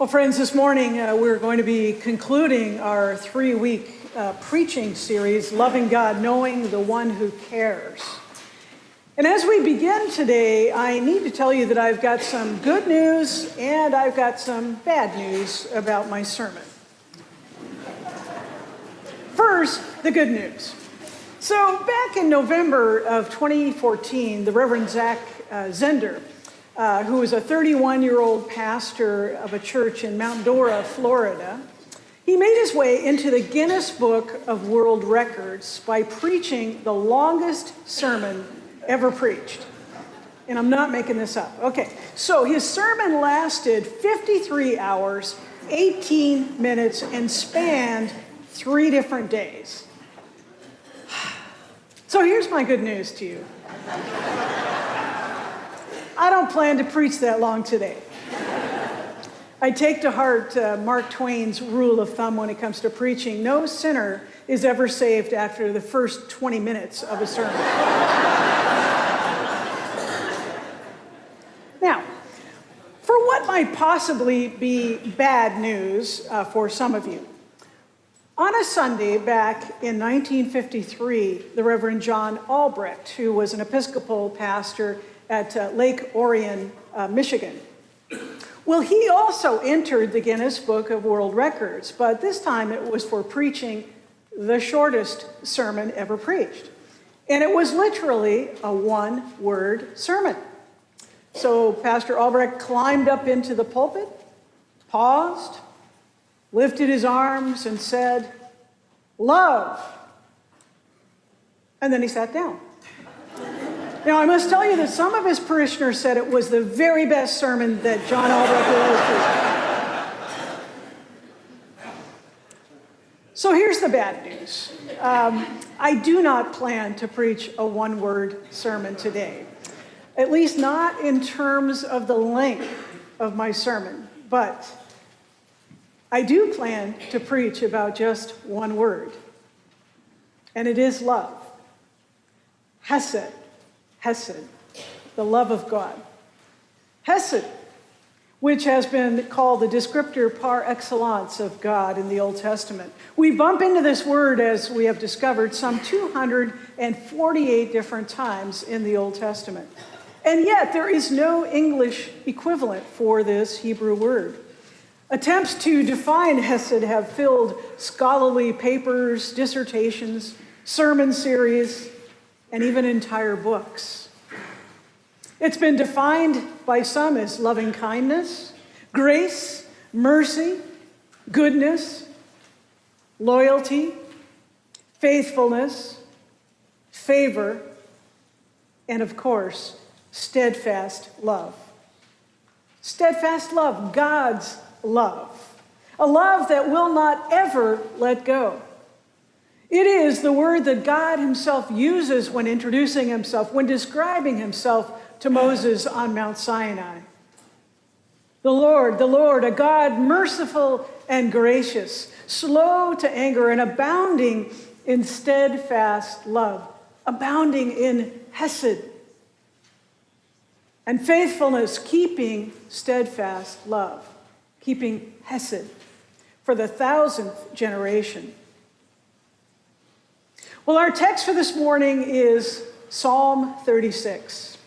Well, friends, this morning we're going to be concluding our 3-week preaching series, Loving God, Knowing the One Who Cares. And as we begin today, I need to tell you that I've got some good news and I've got some bad news about my sermon. First, the good news. So back in November of 2014, the Reverend Zach Zender, who was a 31-year-old pastor of a church in Mount Dora, Florida, he made his way into the Guinness Book of World Records by preaching the longest sermon ever preached. And I'm not making this up. Okay, so his sermon lasted 53 hours, 18 minutes, and spanned 3 different days. So here's my good news to you. I don't plan to preach that long today. I take to heart Mark Twain's rule of thumb when it comes to preaching. No sinner is ever saved after the first 20 minutes of a sermon. Now, for what might possibly be bad news for some of you, on a Sunday back in 1953, the Reverend John Albrecht, who was an Episcopal pastor at Lake Orion, Michigan. Well, he also entered the Guinness Book of World Records, but this time it was for preaching the shortest sermon ever preached. And it was literally a 1-word sermon. So Pastor Albrecht climbed up into the pulpit, paused, lifted his arms and said, "Love." And then he sat down. Now, I must tell you that some of his parishioners said it was the very best sermon that John Albrecht ever preached. So here's the bad news. I do not plan to preach a 1-word sermon today, at least not in terms of the length of my sermon, but I do plan to preach about just 1 word, and it is love. Hesed. Hesed, the love of God. Hesed, which has been called the descriptor par excellence of God in the Old Testament. We bump into this word, as we have discovered, some 248 different times in the Old Testament. And yet there is no English equivalent for this Hebrew word. Attempts to define Hesed have filled scholarly papers, dissertations, sermon series, and even entire books. It's been defined by some as loving kindness, grace, mercy, goodness, loyalty, faithfulness, favor, and of course, steadfast love. Steadfast love, God's love. A love that will not ever let go. It is the word that God himself uses when introducing himself, when describing himself to Moses on Mount Sinai. The Lord, a God merciful and gracious, slow to anger and abounding in steadfast love, abounding in hesed and faithfulness, keeping steadfast love, keeping hesed for the 1,000th generation. Well, our text for this morning is Psalm 36.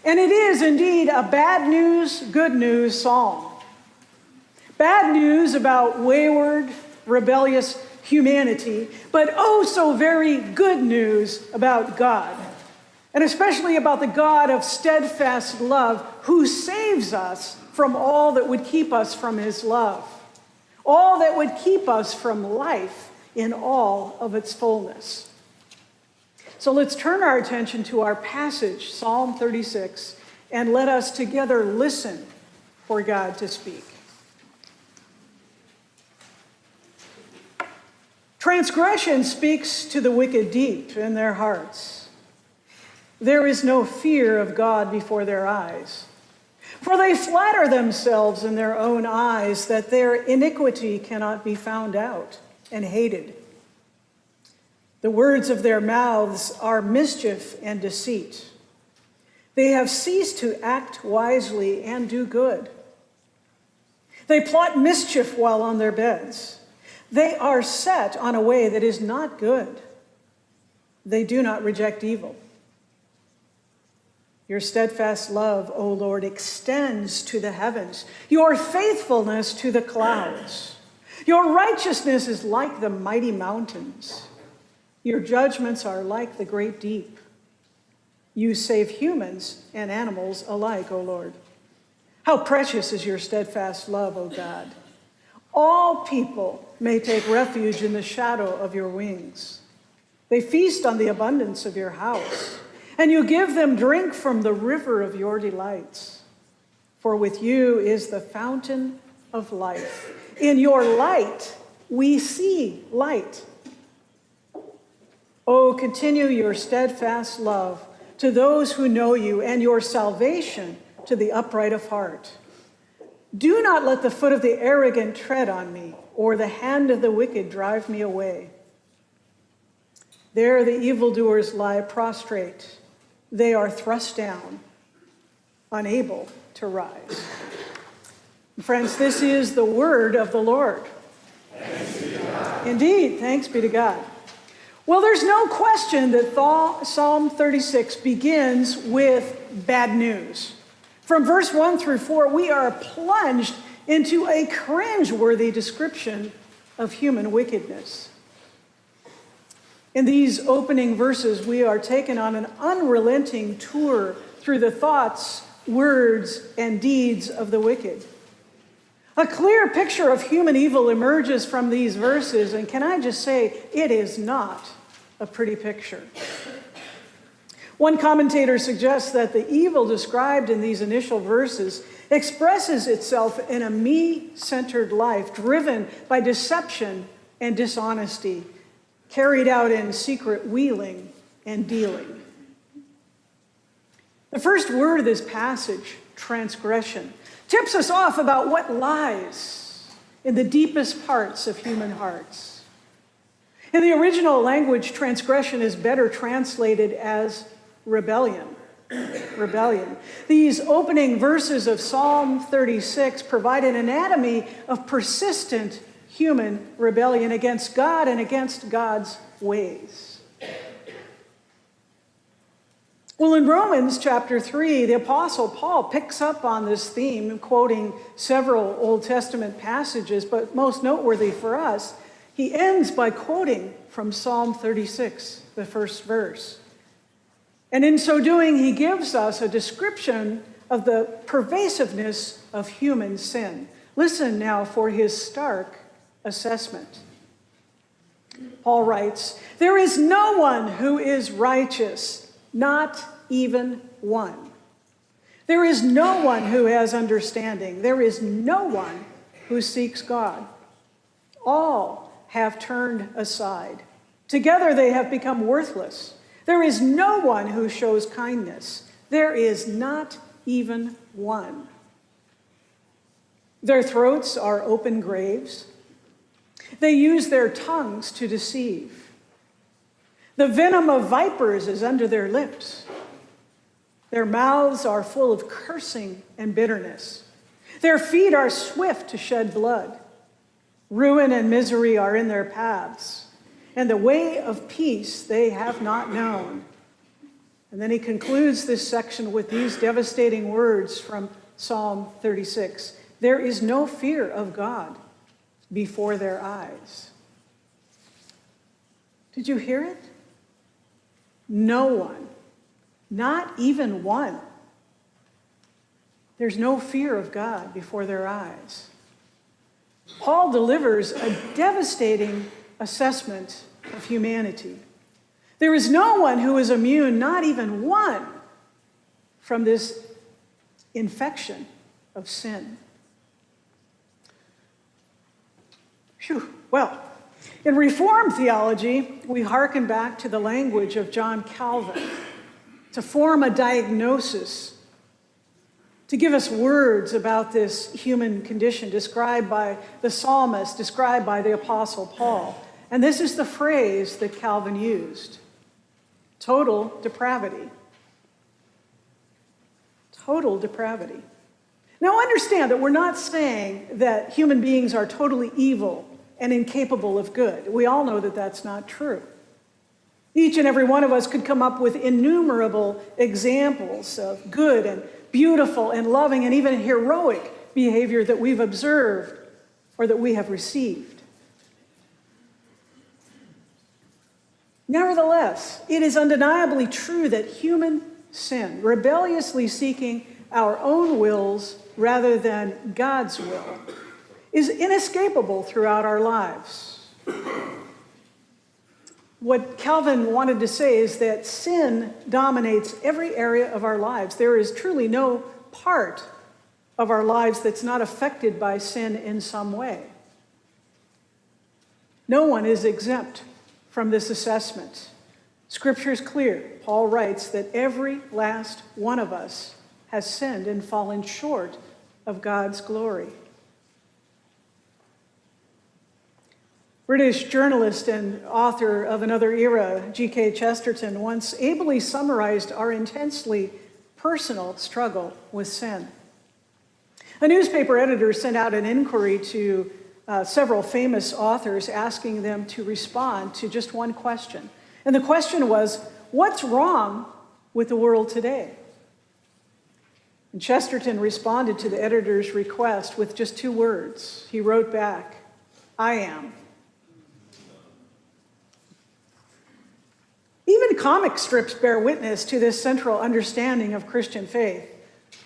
And it is indeed a bad news, good news psalm. Bad news about wayward, rebellious humanity, but oh so very good news about God. And especially about the God of steadfast love who saves us from all that would keep us from his love. All that would keep us from life in all of its fullness. So let's turn our attention to our passage, Psalm 36, and let us together listen for God to speak. Transgression speaks to the wicked deep in their hearts. There is no fear of God before their eyes. For they flatter themselves in their own eyes that their iniquity cannot be found out and hated. The words of their mouths are mischief and deceit. They have ceased to act wisely and do good. They plot mischief while on their beds. They are set on a way that is not good. They do not reject evil. Your steadfast love, O Lord, extends to the heavens, your faithfulness to the clouds. Your righteousness is like the mighty mountains. Your judgments are like the great deep. You save humans and animals alike, O Lord. How precious is your steadfast love, O God. All people may take refuge in the shadow of your wings. They feast on the abundance of your house, and you give them drink from the river of your delights. For with you is the fountain of life. In your light, we see light. Oh, continue your steadfast love to those who know you, and your salvation to the upright of heart. Do not let the foot of the arrogant tread on me, or the hand of the wicked drive me away. There the evildoers lie prostrate. They are thrust down, unable to rise. Friends, this is the word of the Lord. Thanks be to God. Indeed, thanks be to God. Well, there's no question that Psalm 36 begins with bad news. From verse 1 through 4, we are plunged into a cringe-worthy description of human wickedness. In these opening verses, we are taken on an unrelenting tour through the thoughts, words, and deeds of the wicked. A clear picture of human evil emerges from these verses, and can I just say, it is not a pretty picture. One commentator suggests that the evil described in these initial verses expresses itself in a me-centered life driven by deception and dishonesty, carried out in secret wheeling and dealing. The first word of this passage, transgression, tips us off about what lies in the deepest parts of human hearts. In the original language, transgression is better translated as rebellion. Rebellion. These opening verses of Psalm 36 provide an anatomy of persistent human rebellion against God and against God's ways. Well, in Romans chapter 3, the Apostle Paul picks up on this theme, quoting several Old Testament passages, but most noteworthy for us, he ends by quoting from Psalm 36, the first verse. And in so doing, he gives us a description of the pervasiveness of human sin. Listen now for his stark assessment. Paul writes, "There is no one who is righteous, not even one. There is no one who has understanding. There is no one who seeks God. All have turned aside. Together they have become worthless. There is no one who shows kindness. There is not even one. Their throats are open graves. They use their tongues to deceive. The venom of vipers is under their lips. Their mouths are full of cursing and bitterness. Their feet are swift to shed blood. Ruin and misery are in their paths, and the way of peace they have not known." And then he concludes this section with these devastating words from Psalm 36. "There is no fear of God before their eyes." Did you hear it? No one, not even one. There's no fear of God before their eyes. Paul delivers a devastating assessment of humanity. There is no one who is immune, not even one, from this infection of sin. Phew. Well, in Reformed theology, we hearken back to the language of John Calvin to form a diagnosis, to give us words about this human condition described by the psalmist, described by the Apostle Paul. And this is the phrase that Calvin used: total depravity. Total depravity. Now understand that we're not saying that human beings are totally evil and incapable of good. We all know that that's not true. Each and every one of us could come up with innumerable examples of good and beautiful and loving and even heroic behavior that we've observed or that we have received. Nevertheless, it is undeniably true that human sin, rebelliously seeking our own wills rather than God's will, is inescapable throughout our lives. What Calvin wanted to say is that sin dominates every area of our lives. There is truly no part of our lives that's not affected by sin in some way. No one is exempt from this assessment. Scripture is clear. Paul writes that every last one of us has sinned and fallen short of God's glory. British journalist and author of Another Era, G.K. Chesterton, once ably summarized our intensely personal struggle with sin. A newspaper editor sent out an inquiry to several famous authors asking them to respond to just one question. And the question was, what's wrong with the world today? And Chesterton responded to the editor's request with just 2 words. He wrote back, "I am." Even comic strips bear witness to this central understanding of Christian faith.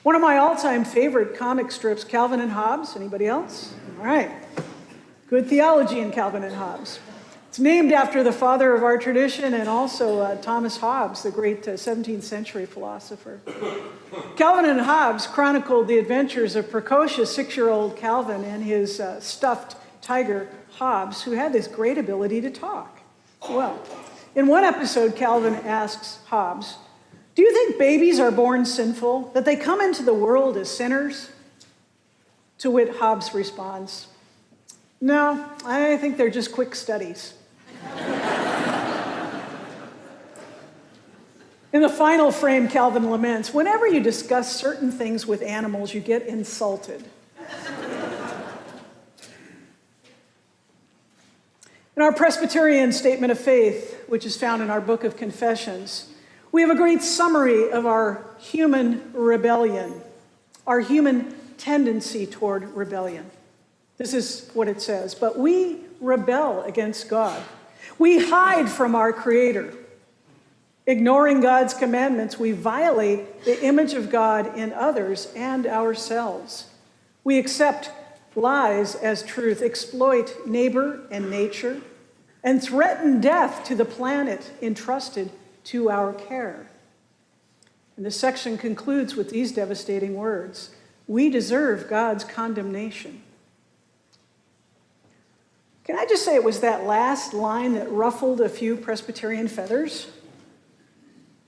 One of my all-time favorite comic strips, Calvin and Hobbes. Anybody else? All right. Good theology in Calvin and Hobbes. It's named after the father of our tradition and also Thomas Hobbes, the great 17th century philosopher. Calvin and Hobbes chronicled the adventures of precocious 6-year-old Calvin and his stuffed tiger Hobbes, who had this great ability to talk. Well, in one episode, Calvin asks Hobbes, "Do you think babies are born sinful, that they come into the world as sinners?" To which Hobbes responds, "No, I think they're just quick studies." In the final frame, Calvin laments, "Whenever you discuss certain things with animals, you get insulted." In our Presbyterian statement of faith, which is found in our book of Confessions, we have a great summary of our human rebellion, our human tendency toward rebellion. This is what it says: "But we rebel against God. We hide from our Creator. Ignoring God's commandments, we violate the image of God in others and ourselves. We accept lies as truth, exploit neighbor and nature, and threaten death to the planet entrusted to our care." And the section concludes with these devastating words: "We deserve God's condemnation." Can I just say it was that last line that ruffled a few Presbyterian feathers?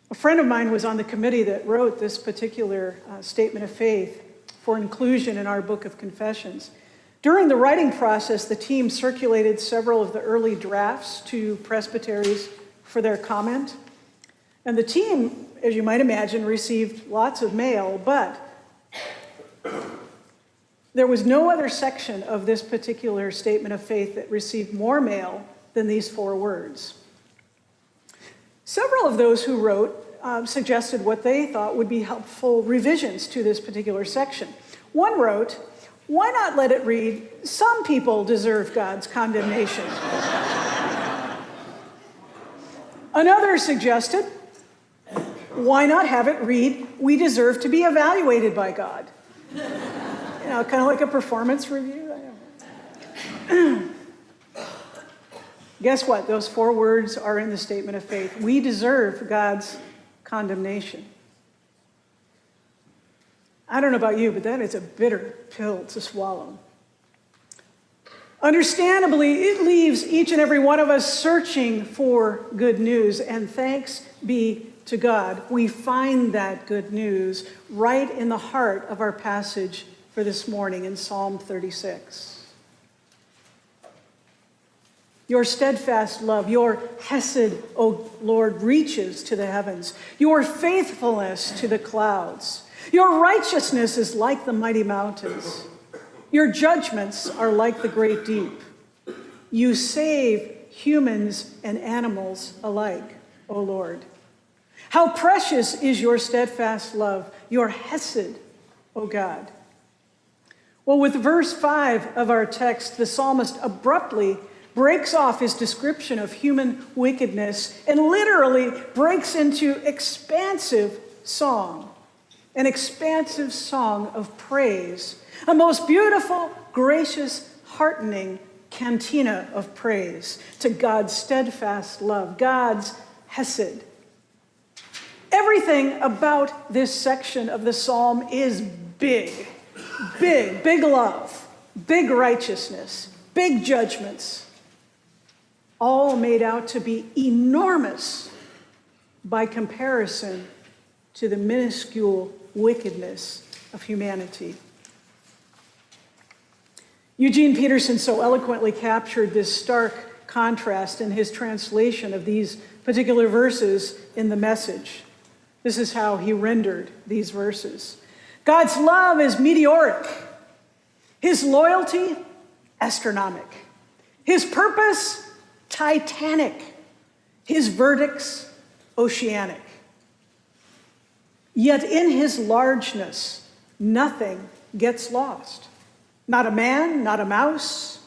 A friend of mine was on the committee that wrote this particular statement of faith for inclusion in our book of Confessions. During the writing process, the team circulated several of the early drafts to presbyteries for their comment. And the team, as you might imagine, received lots of mail, but there was no other section of this particular statement of faith that received more mail than these 4 words. Several of those who wrote suggested what they thought would be helpful revisions to this particular section. One wrote, "Why not let it read, 'Some people deserve God's condemnation'?" Another suggested, "Why not have it read, 'We deserve to be evaluated by God'?" You know, kind of like a performance review. Guess what? Those 4 words are in the statement of faith. We deserve God's condemnation. I don't know about you, but that is a bitter pill to swallow. Understandably, it leaves each and every one of us searching for good news, and thanks be to God, we find that good news right in the heart of our passage for this morning in Psalm 36. Your steadfast love, your hesed, O Lord, reaches to the heavens, your faithfulness to the clouds. Your righteousness is like the mighty mountains. Your judgments are like the great deep. You save humans and animals alike, O Lord. How precious is your steadfast love, your hesed, O God. Well, with verse 5 of our text, the psalmist abruptly breaks off his description of human wickedness and literally breaks into expansive song, an expansive song of praise, a most beautiful, gracious, heartening cantina of praise to God's steadfast love, God's hesed. Everything about this section of the psalm is big, big love, big righteousness, big judgments, all made out to be enormous by comparison to the minuscule wickedness of humanity. Eugene Peterson so eloquently captured this stark contrast in his translation of these particular verses in The Message. This is how he rendered these verses. God's love is meteoric. His loyalty, astronomic. His purpose, titanic. His verdicts, oceanic. Yet in his largeness, nothing gets lost. Not a man, not a mouse,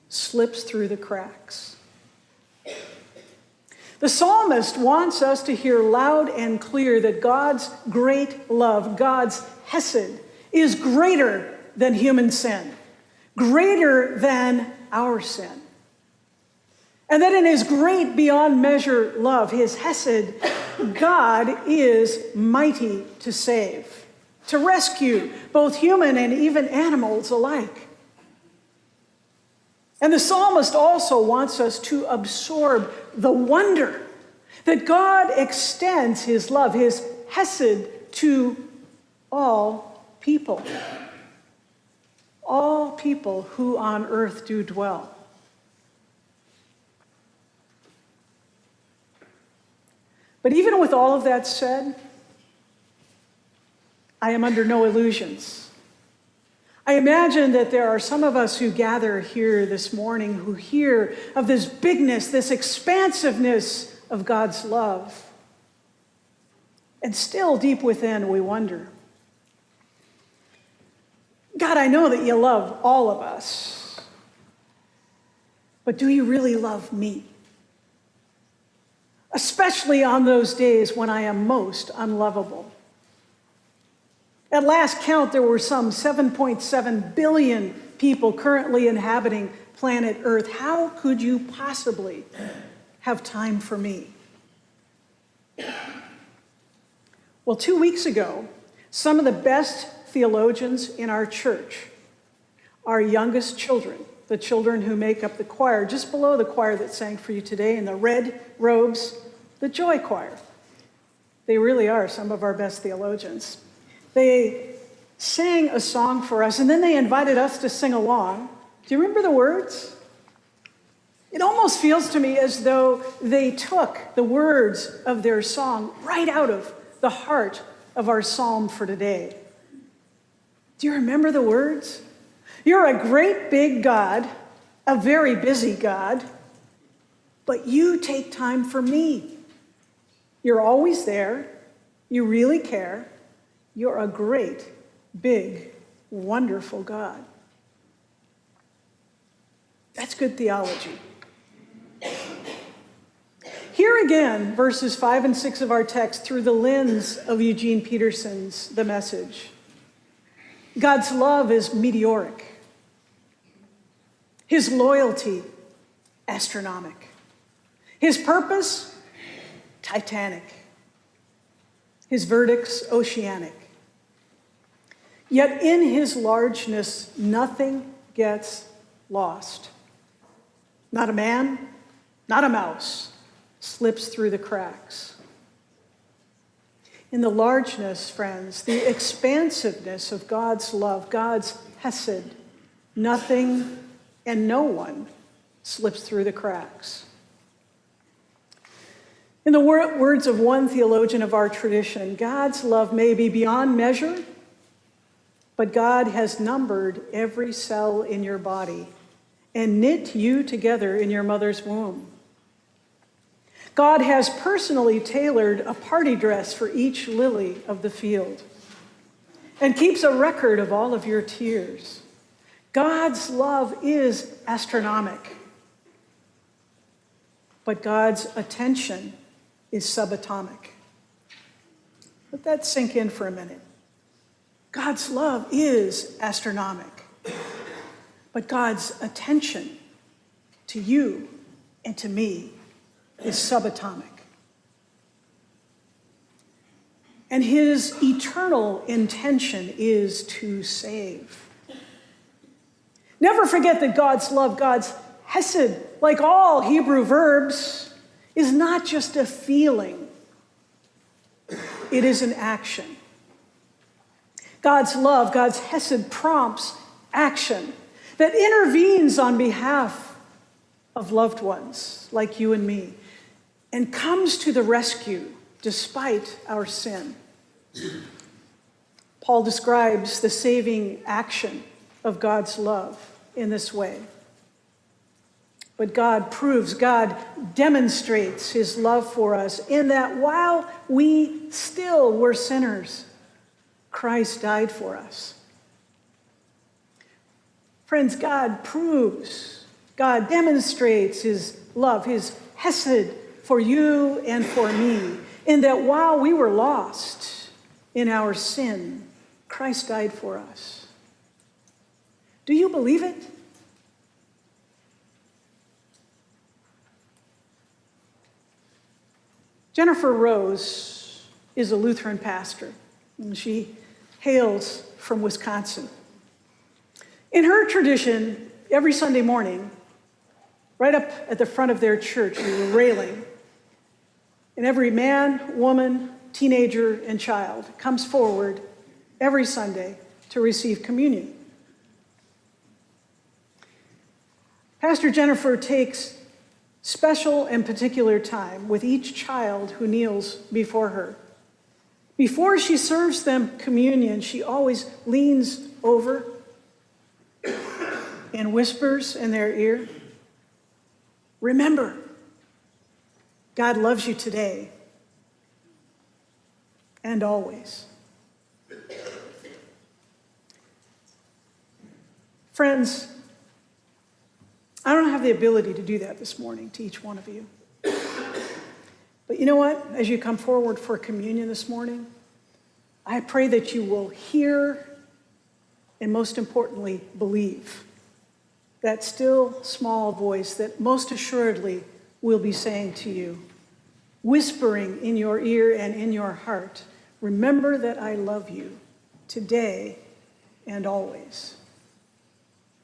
slips through the cracks. The psalmist wants us to hear loud and clear that God's great love, God's hesed, is greater than human sin, greater than our sin. And that in his great beyond measure love, his hesed, God is mighty to save, to rescue both human and even animals alike. And the psalmist also wants us to absorb the wonder that God extends his love, his hesed, to all people who on earth do dwell. But even with all of that said, I am under no illusions. I imagine that there are some of us who gather here this morning who hear of this bigness, this expansiveness of God's love. And still deep within, we wonder, God, I know that you love all of us, but do you really love me? Especially on those days when I am most unlovable. At last count, there were some 7.7 billion people currently inhabiting planet Earth. How could you possibly have time for me? Well, 2 weeks ago, some of the best theologians in our church, our youngest children, the children who make up the choir, just below the choir that sang for you today in the red robes, the Joy Choir. They really are some of our best theologians. They sang a song for us, and then they invited us to sing along. Do you remember the words? It almost feels to me as though they took the words of their song right out of the heart of our psalm for today. Do you remember the words? You're a great big God, a very busy God, but you take time for me. You're always there. You really care. You're a great, big, wonderful God. That's good theology. Here again, verses 5 and 6 of our text through the lens of Eugene Peterson's The Message. God's love is meteoric. His loyalty, astronomic. His purpose, titanic. His verdicts, oceanic. Yet in his largeness, nothing gets lost. Not a man, not a mouse slips through the cracks. In the largeness, friends, the expansiveness of God's love, God's hesed, nothing and no one slips through the cracks. In the words of one theologian of our tradition, God's love may be beyond measure, but God has numbered every cell in your body and knit you together in your mother's womb. God has personally tailored a party dress for each lily of the field and keeps a record of all of your tears. God's love is astronomic, but God's attention is subatomic. Let that sink in for a minute. God's love is astronomic, but God's attention to you and to me is subatomic. And his eternal intention is to save. Never forget that God's love, God's hesed, like all Hebrew verbs, is not just a feeling. It is an action. God's love, God's hesed, prompts action that intervenes on behalf of loved ones like you and me and comes to the rescue despite our sin. Paul describes the saving action of God's love in this way. But God demonstrates his love for us in that while we still were sinners, Christ died for us. Friends, God demonstrates his love, his hesed for you and for me, in that while we were lost in our sin, Christ died for us. Do you believe it? Jennifer Rose is a Lutheran pastor, and she hails from Wisconsin. In her tradition, every Sunday morning, right up at the front of their church, there's a railing, and every man, woman, teenager, and child comes forward every Sunday to receive communion. Pastor Jennifer takes special and particular time with each child who kneels before her. Before she serves them communion, she always leans over and whispers in their ear, "Remember, God loves you today and always." Friends, I don't have the ability to do that this morning to each one of you. But you know what? As you come forward for communion this morning, I pray that you will hear and most importantly, believe that still small voice that most assuredly will be saying to you, whispering in your ear and in your heart, "Remember that I love you today and always."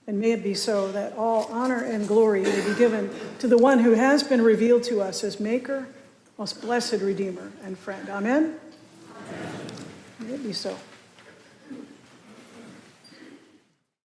And may it be so that all honor and glory may be given to the one who has been revealed to us as Maker, most blessed Redeemer and friend. Amen? Amen. May it be so.